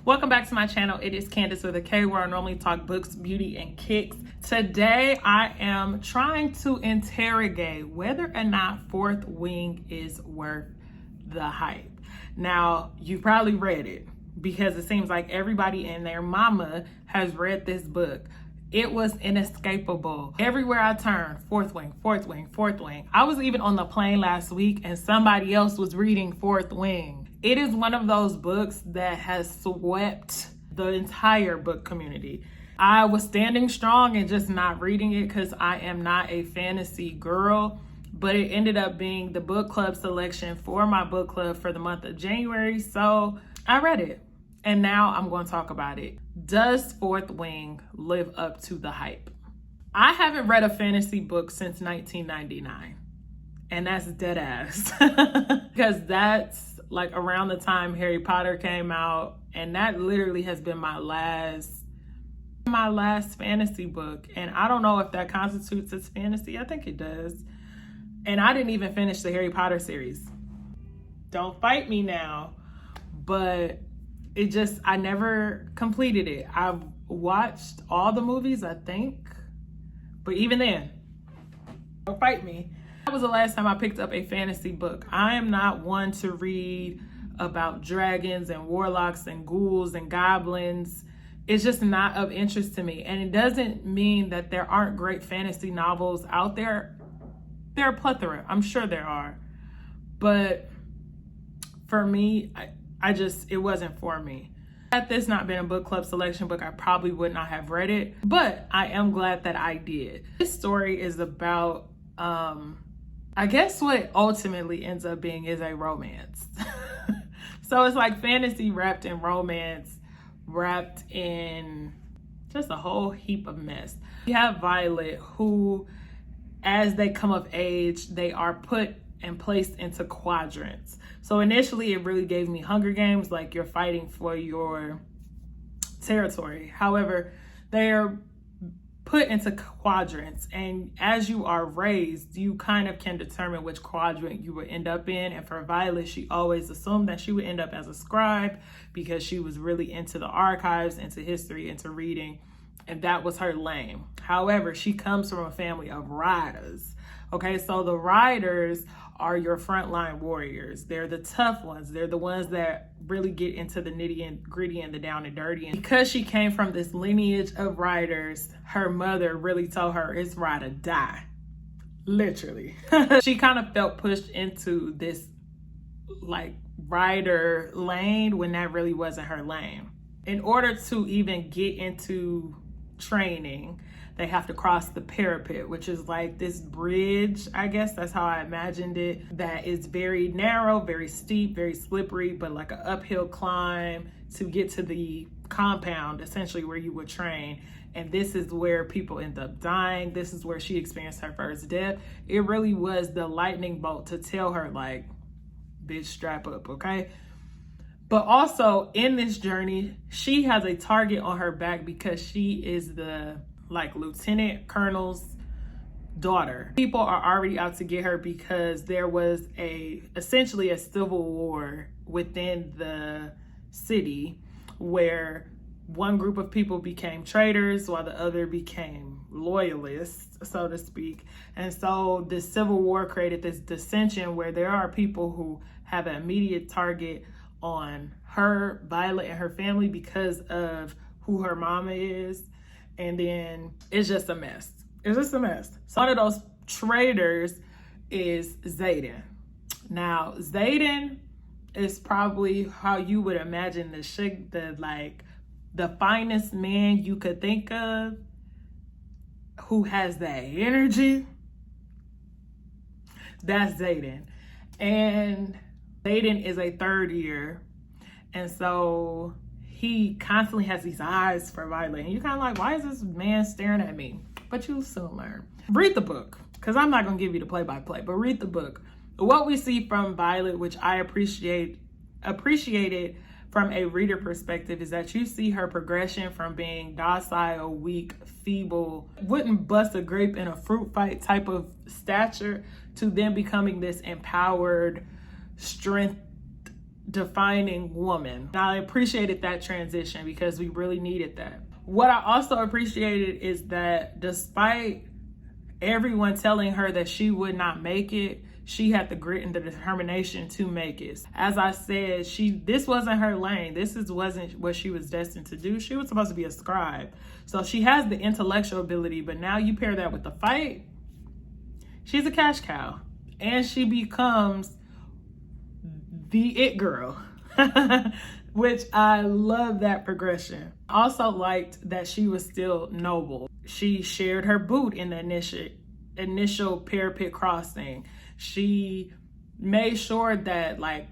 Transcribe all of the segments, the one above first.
Welcome back to my channel. It is Candace with a K, where I normally talk books, beauty, and kicks. Today, I am trying to interrogate whether or not Fourth Wing is worth the hype. Now, you've probably read it because it seems like everybody and their mama has read this book. It was inescapable. Everywhere I turned, Fourth Wing, Fourth Wing, Fourth Wing. I was even on the plane last week and somebody else was reading Fourth Wing. It is one of those books that has swept the entire book community. I was standing strong and just not reading it because I am not a fantasy girl, but it ended up being the book club selection for my book club for the month of January. So I read it and now I'm going to talk about it. Does Fourth Wing live up to the hype? I haven't read a fantasy book since 1999, and that's dead ass because that's like around the time Harry Potter came out, and that literally has been my last fantasy book. And I don't know if that constitutes as fantasy. I think it does. And I didn't even finish the Harry Potter series. Don't fight me now, but I never completed it. I've watched all the movies, I think, but even then, don't fight me. That was the last time I picked up a fantasy book. I am not one to read about dragons and warlocks and ghouls and goblins. It's just not of interest to me. And it doesn't mean that there aren't great fantasy novels out there. There are a plethora. I'm sure there are. But for me, it wasn't for me. Had this not been a book club selection book, I probably would not have read it. But I am glad that I did. This story is about I guess what it ultimately ends up being is a romance. So it's like fantasy wrapped in romance, wrapped in just a whole heap of mess. You have Violet, who, as they come of age, they are put and placed into quadrants. So initially it really gave me Hunger Games, like you're fighting for your territory. However, they're put into quadrants, and as you are raised, you kind of can determine which quadrant you would end up in. And for Violet, she always assumed that she would end up as a scribe because she was really into the archives, into history, into reading, and that was her lane. However, she comes from a family of riders. Okay, so the riders are your frontline warriors. They're the tough ones. They're the ones that really get into the nitty and gritty and the down and dirty. And because she came from this lineage of riders, her mother really told her it's ride or die. Literally. She kind of felt pushed into this like rider lane when that really wasn't her lane. In order to even get into training, they have to cross the parapet, which is like this bridge, I guess that's how I imagined it, that is very narrow, very steep, very slippery, but like an uphill climb to get to the compound, essentially where you would train. And this is where people end up dying. This is where she experienced her first death. It really was the lightning bolt to tell her, like, bitch, strap up, okay? But also in this journey, she has a target on her back because she is the lieutenant colonel's daughter. People are already out to get her because there was essentially a civil war within the city where one group of people became traitors while the other became loyalists, so to speak. And so this civil war created this dissension where there are people who have an immediate target on her, Violet, and her family because of who her mama is. And then it's just a mess. It's just a mess. So one of those traitors is Xaden. Now, Xaden is probably how you would imagine the finest man you could think of, who has that energy. That's Xaden. And Xaden is a third year. And so he constantly has these eyes for Violet. And you're kind of like, why is this man staring at me? But you'll soon learn. Read the book, because I'm not going to give you the play-by-play, but read the book. What we see from Violet, which I appreciated from a reader perspective, is that you see her progression from being docile, weak, feeble, wouldn't bust a grape in a fruit fight type of stature, to then becoming this empowered, strength defining woman. I appreciated that transition because we really needed that. What I also appreciated is that despite everyone telling her that she would not make it, she had the grit and the determination to make it. As I said, this wasn't her lane. Wasn't what she was destined to do. She was supposed to be a scribe. So she has the intellectual ability, but now you pair that with the fight, she's a cash cow. And she becomes the it girl, which I love that progression. Also liked that she was still noble. She shared her boot in the initial parapet crossing. She made sure that, like,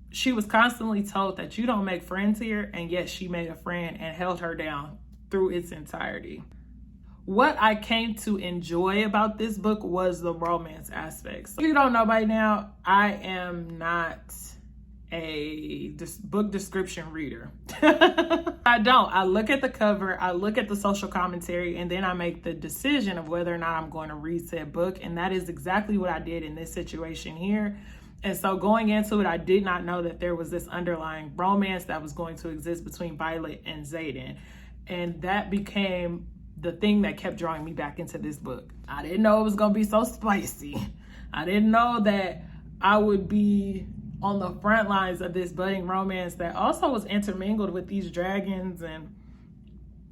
she was constantly told that you don't make friends here, and yet she made a friend and held her down through its entirety. What I came to enjoy about this book was the romance aspects. If you don't know by now, I am not a book description reader. I don't. I look at the cover, I look at the social commentary, and then I make the decision of whether or not I'm going to read said book. And that is exactly what I did in this situation here. And so going into it, I did not know that there was this underlying romance that was going to exist between Violet and Xaden. And that became the thing that kept drawing me back into this book. I didn't know it was going to be so spicy. I didn't know that I would be on the front lines of this budding romance that also was intermingled with these dragons. And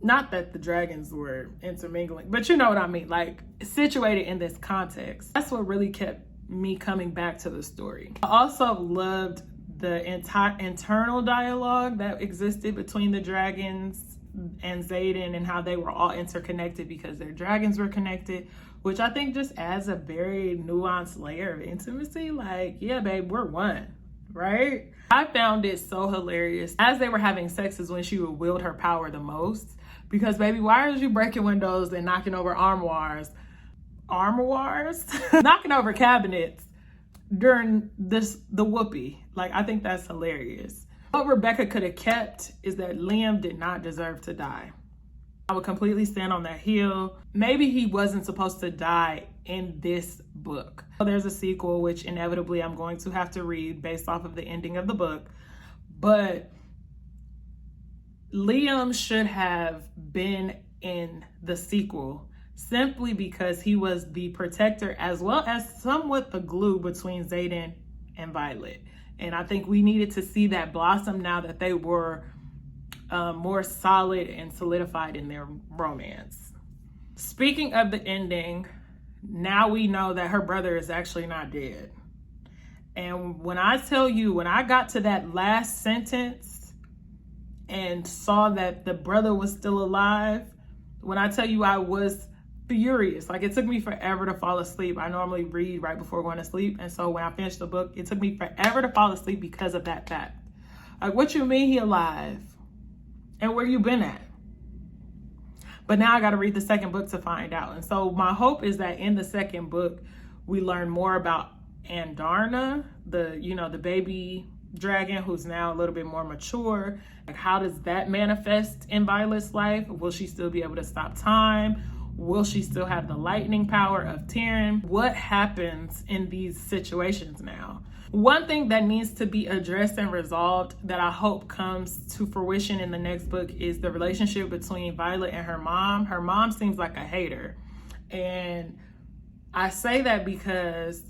not that the dragons were intermingling, but you know what I mean, like situated in this context. That's what really kept me coming back to the story. I also loved the internal dialogue that existed between the dragons and Xaden, and how they were all interconnected because their dragons were connected, which I think just adds a very nuanced layer of intimacy. Like, yeah, babe, we're one, right? I found it so hilarious. As they were having sex is when she would wield her power the most, because baby, why are you breaking windows and knocking over armoires, knocking over cabinets during the whoopee? Like, I think that's hilarious. What Rebecca could have kept is that Liam did not deserve to die. I would completely stand on that hill. Maybe he wasn't supposed to die in this book. There's a sequel, which inevitably I'm going to have to read based off of the ending of the book. But Liam should have been in the sequel simply because he was the protector as well as somewhat the glue between Xaden and Violet. And I think we needed to see that blossom now that they were more solid and solidified in their romance. Speaking of the ending, now we know that her brother is actually not dead. And when I tell you, when I got to that last sentence and saw that the brother was still alive, when I tell you I was furious. Like, it took me forever to fall asleep. I normally read right before going to sleep. And so when I finished the book, it took me forever to fall asleep because of that fact. Like, what you mean he alive? And where you been at? But now I got to read the second book to find out. And so my hope is that in the second book, we learn more about Andarna, the baby dragon who's now a little bit more mature. Like, how does that manifest in Violet's life? Will she still be able to stop time? Will she still have the lightning power of Tyrion? What happens in these situations now? One thing that needs to be addressed and resolved that I hope comes to fruition in the next book is the relationship between Violet and her mom. Her mom seems like a hater. And I say that because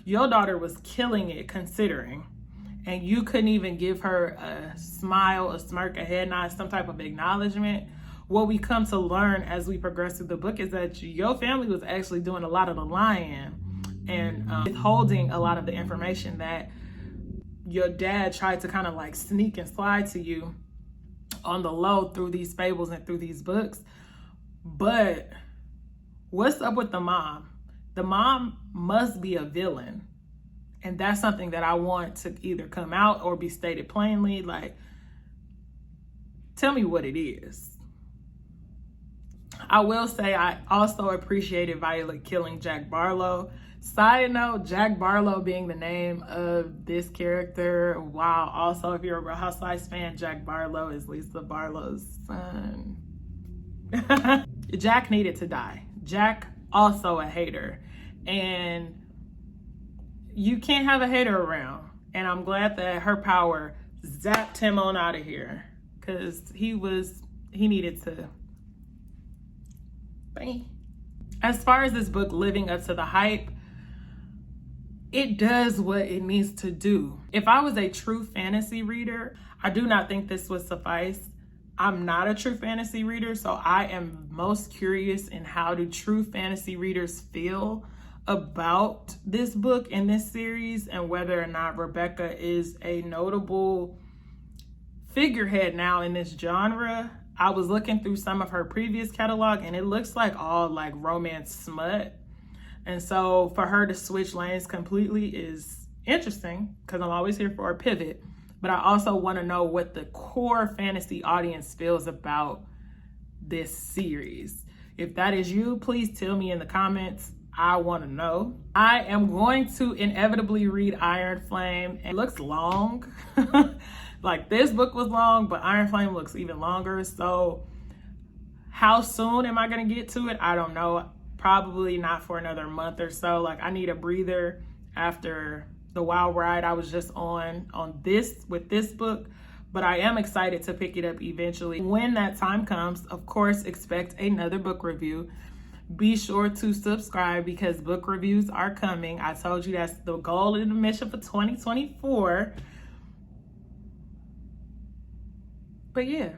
your daughter was killing it considering, and you couldn't even give her a smile, a smirk, a head nod, some type of acknowledgement. What we come to learn as we progress through the book is that your family was actually doing a lot of the lying and withholding a lot of the information that your dad tried to kind of like sneak and slide to you on the low through these fables and through these books. But what's up with the mom? The mom must be a villain. And that's something that I want to either come out or be stated plainly. Like, tell me what it is. I will say I also appreciated Violet killing Jack Barlow. Side note, Jack Barlow being the name of this character. Wow. Also, if you're a Real Housewives fan, Jack Barlow is Lisa Barlow's son. Jack needed to die. Jack also a hater. And you can't have a hater around. And I'm glad that her power zapped him on out of here because he needed to. Bang. As far as this book living up to the hype, it does what it needs to do. If I was a true fantasy reader, I do not think this would suffice. I'm not a true fantasy reader, so I am most curious in how do true fantasy readers feel about this book and this series, and whether or not Rebecca is a notable figurehead now in this genre. I was looking through some of her previous catalog and it looks like all like romance smut. And so for her to switch lanes completely is interesting because I'm always here for a pivot. But I also want to know what the core fantasy audience feels about this series. If that is you, please tell me in the comments. I want to know. I am going to inevitably read Iron Flame. It looks long. Like this book was long, but Iron Flame looks even longer. So how soon am I going to get to it? I don't know. Probably not for another month or so. Like I need a breather after the wild ride I was just on this with this book. But I am excited to pick it up eventually. When that time comes, of course, expect another book review. Be sure to subscribe because book reviews are coming. I told you that's the goal and the mission for 2024. But yeah.